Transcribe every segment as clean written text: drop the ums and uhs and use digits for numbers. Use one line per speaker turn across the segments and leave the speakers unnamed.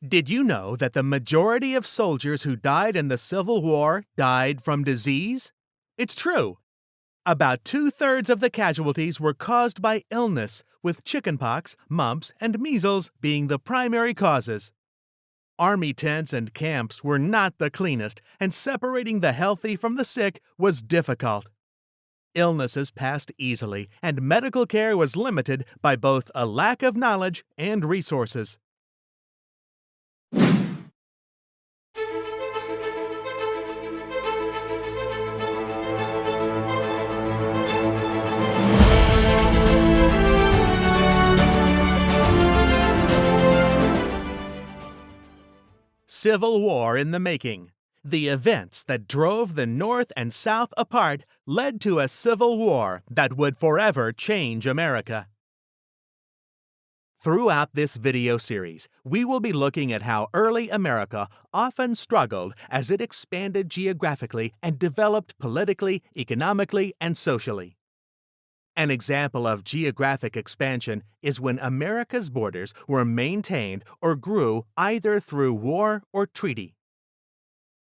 Did you know that the majority of soldiers who died in the Civil War died from disease? It's true. About 2/3 of the casualties were caused by illness, with chickenpox, mumps, and measles being the primary causes. Army tents and camps were not the cleanest, and separating the healthy from the sick was difficult. Illnesses passed easily, and medical care was limited by both a lack of knowledge and resources. Civil War in the making. The events that drove the North and South apart led to a civil war that would forever change America. Throughout this video series, we will be looking at how early America often struggled as it expanded geographically and developed politically, economically, and socially. An example of geographic expansion is when America's borders were maintained or grew either through war or treaty.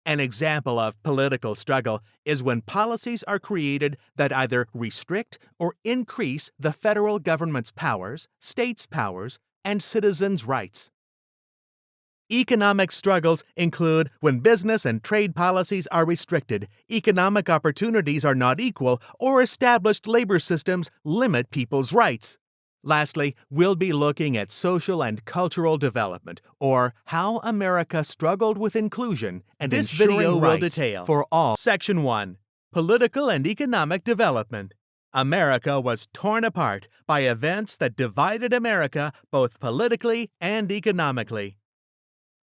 An example of political struggle is when policies are created that either restrict or increase the federal government's powers, states' powers, and citizens' rights. Economic struggles include when business and trade policies are restricted, economic opportunities are not equal, or established labor systems limit people's rights. Lastly, we'll be looking at social and cultural development, or how America struggled with inclusion, and this video will detail for all. Section 1. Political and Economic Development. America was torn apart by events that divided America both politically and economically.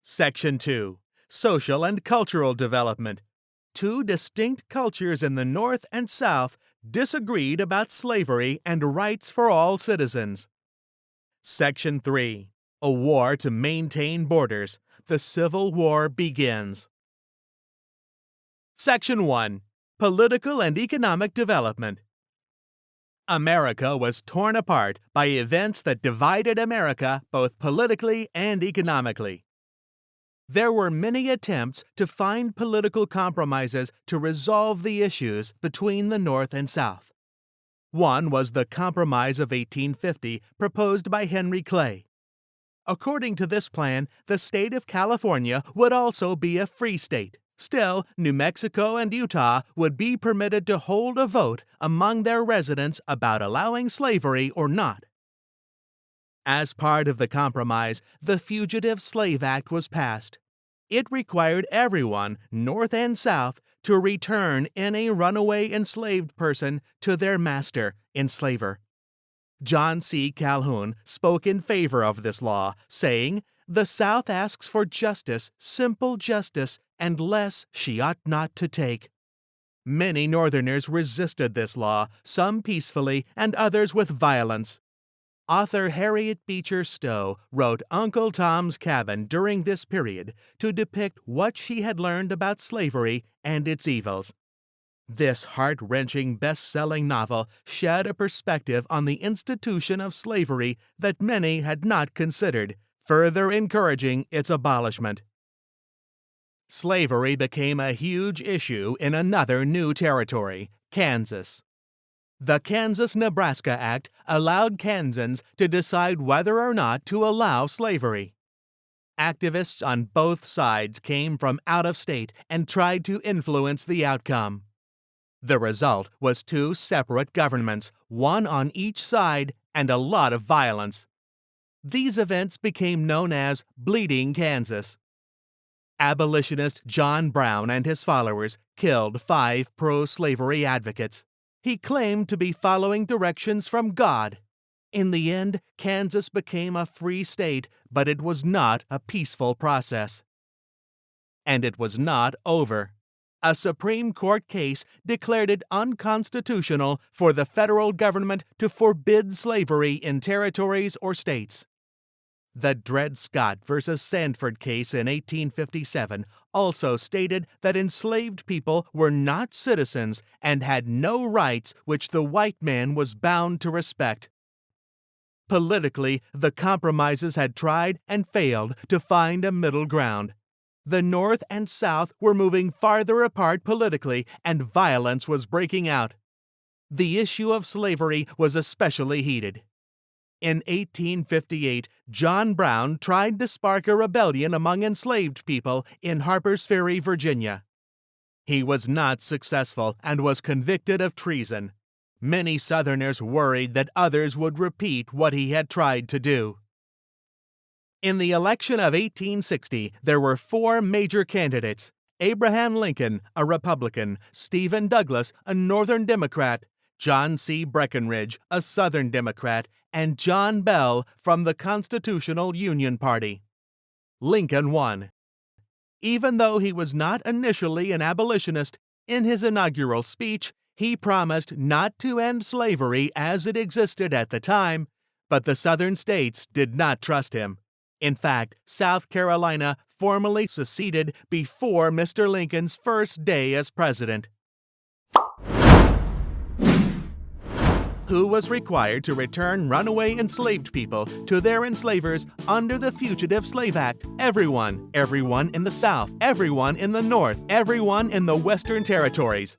Section 2. Social and Cultural Development. Two distinct cultures in the North and South disagreed about slavery and rights for all citizens. Section 3. A war to maintain borders. The Civil War begins. Section 1. Political and Economic Development. America was torn apart by events that divided America both politically and economically. There were many attempts to find political compromises to resolve the issues between the North and South. One was the Compromise of 1850 proposed by Henry Clay. According to this plan, the state of California would also be a free state. Still, New Mexico and Utah would be permitted to hold a vote among their residents about allowing slavery or not. As part of the compromise, the Fugitive Slave Act was passed. It required everyone, North and South, to return any runaway enslaved person to their master, enslaver. John C. Calhoun spoke in favor of this law, saying, "The South asks for justice, simple justice, and less she ought not to take." Many Northerners resisted this law, some peacefully and others with violence. Author Harriet Beecher Stowe wrote Uncle Tom's Cabin during this period to depict what she had learned about slavery and its evils. This heart-wrenching, best-selling novel shed a perspective on the institution of slavery that many had not considered, further encouraging its abolishment. Slavery became a huge issue in another new territory, Kansas. The Kansas-Nebraska Act allowed Kansans to decide whether or not to allow slavery. Activists on both sides came from out of state and tried to influence the outcome. The result was two separate governments, one on each side, and a lot of violence. These events became known as Bleeding Kansas. Abolitionist John Brown and his followers killed 5 pro-slavery advocates. He claimed to be following directions from God. In the end, Kansas became a free state, but it was not a peaceful process. And it was not over. A Supreme Court case declared it unconstitutional for the federal government to forbid slavery in territories or states. The Dred Scott v. Sandford case in 1857 also stated that enslaved people were not citizens and had no rights which the white man was bound to respect. Politically, the compromises had tried and failed to find a middle ground. The North and South were moving farther apart politically, and violence was breaking out. The issue of slavery was especially heated. In 1858, John Brown tried to spark a rebellion among enslaved people in Harper's Ferry, Virginia. He was not successful and was convicted of treason. Many Southerners worried that others would repeat what he had tried to do. In the election of 1860, there were four major candidates: Abraham Lincoln, a Republican; Stephen Douglas, a Northern Democrat; John C. Breckinridge, a Southern Democrat; and John Bell from the Constitutional Union Party. Lincoln won. Even though he was not initially an abolitionist, in his inaugural speech, he promised not to end slavery as it existed at the time, but the Southern states did not trust him. In fact, South Carolina formally seceded before Mr. Lincoln's first day as president. Who was required to return runaway enslaved people to their enslavers under the Fugitive Slave Act? Everyone. Everyone in the South. Everyone in the North. Everyone in the Western Territories.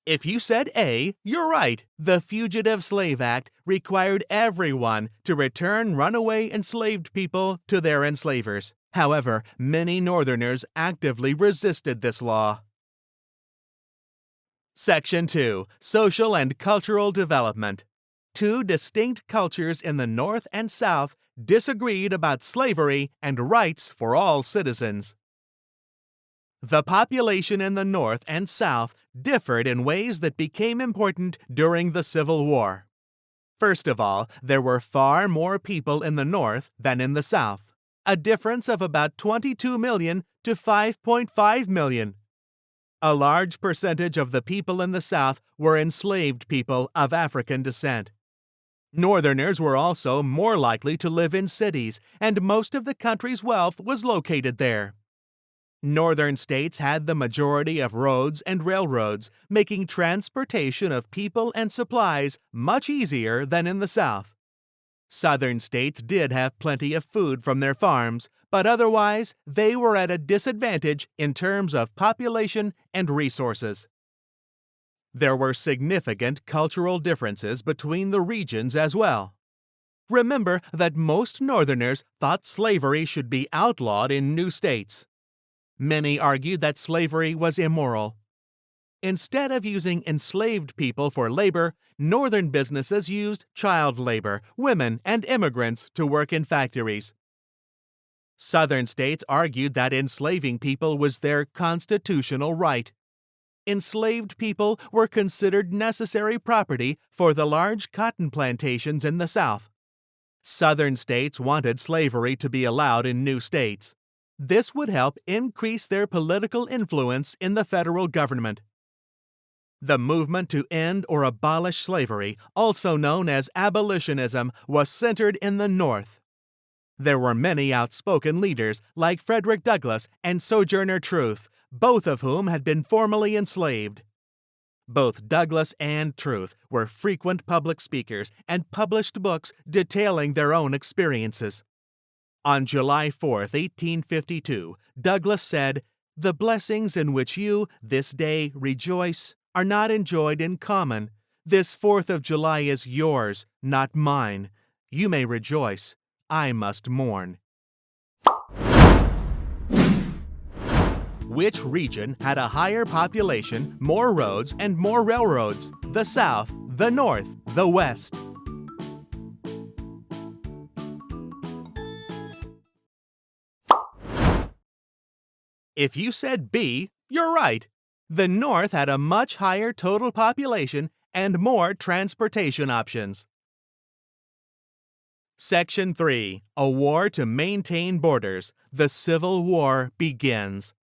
If you said A, you're right. The Fugitive Slave Act required everyone to return runaway enslaved people to their enslavers. However, many Northerners actively resisted this law. Section 2. Social and Cultural Development. Two distinct cultures in the North and South disagreed about slavery and rights for all citizens. The population in the North and South differed in ways that became important during the Civil War. First of all, there were far more people in the North than in the South, a difference of about 22 million to 5.5 million. A large percentage of the people in the South were enslaved people of African descent. Northerners were also more likely to live in cities, and most of the country's wealth was located there. Northern states had the majority of roads and railroads, making transportation of people and supplies much easier than in the South. Southern states did have plenty of food from their farms, but otherwise they were at a disadvantage in terms of population and resources. There were significant cultural differences between the regions as well. Remember that most Northerners thought slavery should be outlawed in new states. Many argued that slavery was immoral. Instead of using enslaved people for labor, Northern businesses used child labor, women, and immigrants to work in factories. Southern states argued that enslaving people was their constitutional right. Enslaved people were considered necessary property for the large cotton plantations in the South. Southern states wanted slavery to be allowed in new states. This would help increase their political influence in the federal government. The movement to end or abolish slavery, also known as abolitionism, was centered in the North. There were many outspoken leaders like Frederick Douglass and Sojourner Truth, both of whom had been formerly enslaved. Both Douglass and Truth were frequent public speakers and published books detailing their own experiences. On July 4, 1852, Douglass said, "The blessings in which you, this day, rejoice are not enjoyed in common. This 4th of July is yours, not mine. You may rejoice. I must mourn." Which region had a higher population, more roads, and more railroads? The South, the North, the West. If you said B, you're right. The North had a much higher total population and more transportation options. Section 3. A War to Maintain Borders. The Civil War begins.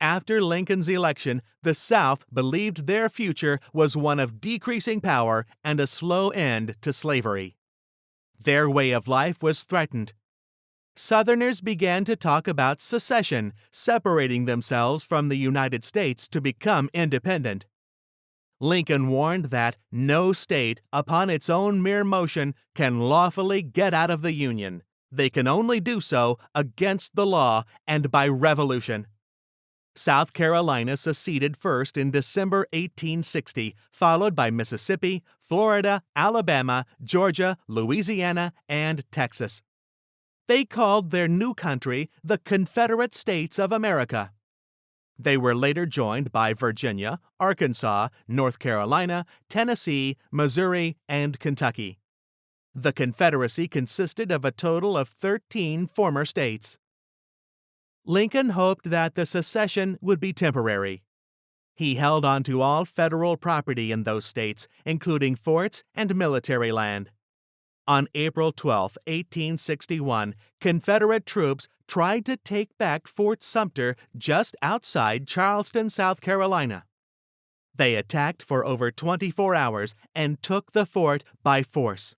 After Lincoln's election, the South believed their future was one of decreasing power and a slow end to slavery. Their way of life was threatened. Southerners began to talk about secession, separating themselves from the United States to become independent. Lincoln warned that no state, upon its own mere motion, can lawfully get out of the Union. They can only do so against the law and by revolution. South Carolina seceded first in December 1860, followed by Mississippi, Florida, Alabama, Georgia, Louisiana, and Texas. They called their new country the Confederate States of America. They were later joined by Virginia, Arkansas, North Carolina, Tennessee, Missouri, and Kentucky. The Confederacy consisted of a total of 13 former states. Lincoln hoped that the secession would be temporary. He held on to all federal property in those states, including forts and military land. On April 12, 1861, Confederate troops tried to take back Fort Sumter just outside Charleston, South Carolina. They attacked for over 24 hours and took the fort by force.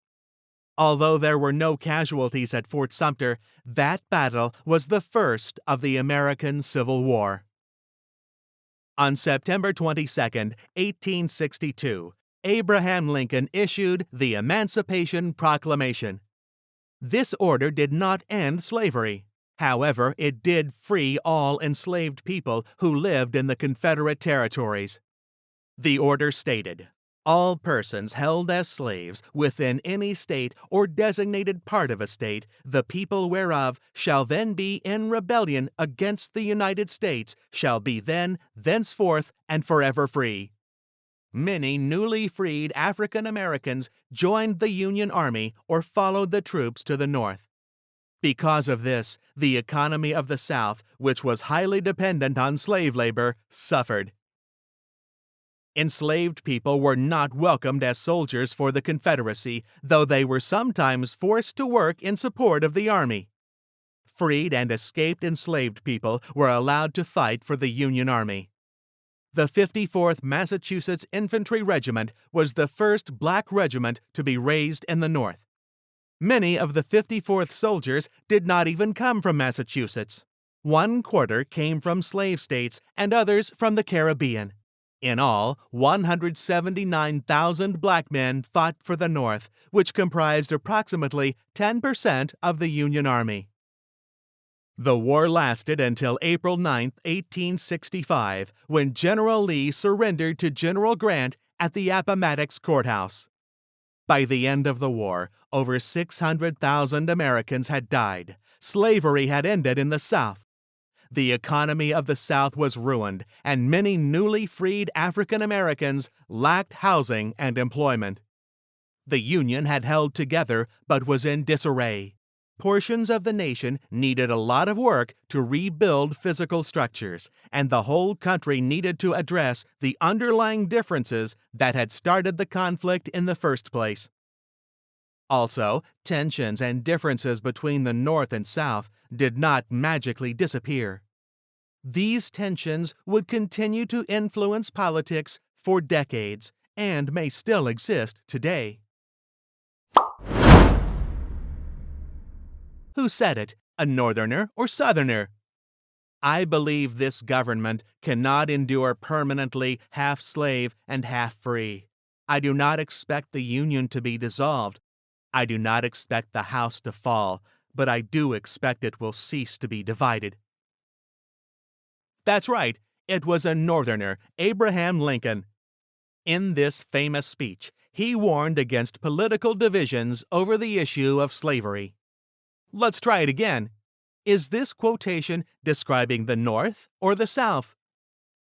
Although there were no casualties at Fort Sumter, that battle was the first of the American Civil War. On September 22, 1862, Abraham Lincoln issued the Emancipation Proclamation. This order did not end slavery. However, it did free all enslaved people who lived in the Confederate territories. The order stated, "All persons held as slaves within any state or designated part of a state, the people whereof shall then be in rebellion against the United States, shall be then, thenceforth, and forever free." Many newly freed African Americans joined the Union Army or followed the troops to the North. Because of this, the economy of the South, which was highly dependent on slave labor, suffered. Enslaved people were not welcomed as soldiers for the Confederacy, though they were sometimes forced to work in support of the Army. Freed and escaped enslaved people were allowed to fight for the Union Army. The 54th Massachusetts Infantry Regiment was the first black regiment to be raised in the North. Many of the 54th soldiers did not even come from Massachusetts. 1/4 came from slave states and others from the Caribbean. In all, 179,000 black men fought for the North, which comprised approximately 10% of the Union Army. The war lasted until April 9, 1865, when General Lee surrendered to General Grant at the Appomattox Courthouse. By the end of the war, over 600,000 Americans had died. Slavery had ended in the South. The economy of the South was ruined, and many newly freed African Americans lacked housing and employment. The Union had held together but was in disarray. Portions of the nation needed a lot of work to rebuild physical structures, and the whole country needed to address the underlying differences that had started the conflict in the first place. Also, tensions and differences between the North and South did not magically disappear. These tensions would continue to influence politics for decades and may still exist today. Who said it, a Northerner or Southerner? I believe this government cannot endure permanently half slave and half free. I do not expect the Union to be dissolved. I do not expect the house to fall, but I do expect it will cease to be divided. That's right, it was a Northerner, Abraham Lincoln. In this famous speech, he warned against political divisions over the issue of slavery. Let's try it again. Is this quotation describing the North or the South?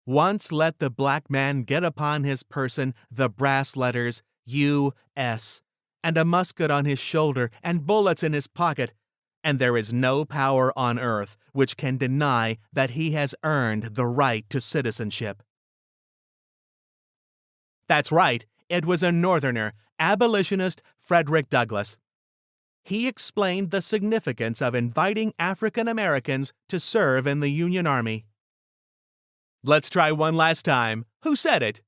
Once let the black man get upon his person the brass letters U.S., and a musket on his shoulder and bullets in his pocket, and there is no power on earth which can deny that he has earned the right to citizenship. That's right, it was a Northerner, abolitionist Frederick Douglass. He explained the significance of inviting African Americans to serve in the Union Army. Let's try one last time. Who said it?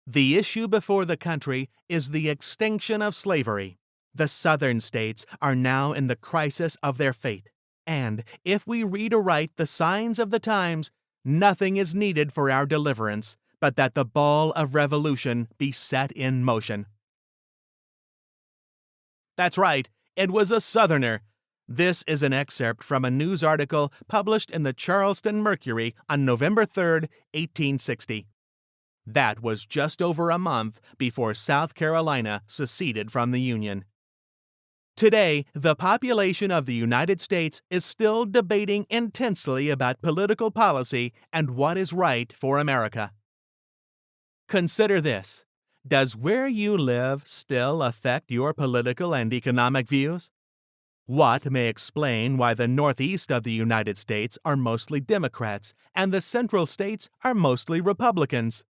The issue before the country is the extinction of slavery. The Southern states are now in the crisis of their fate, and if we read aright the signs of the times, nothing is needed for our deliverance but that the ball of revolution be set in motion. That's right, it was a Southerner. This is an excerpt from a news article published in the Charleston Mercury on November 3, 1860. That was just over a month before South Carolina seceded from the Union. Today, the population of the United States is still debating intensely about political policy and what is right for America. Consider this. Does where you live still affect your political and economic views? What may explain why the Northeast of the United States are mostly Democrats and the Central states are mostly Republicans?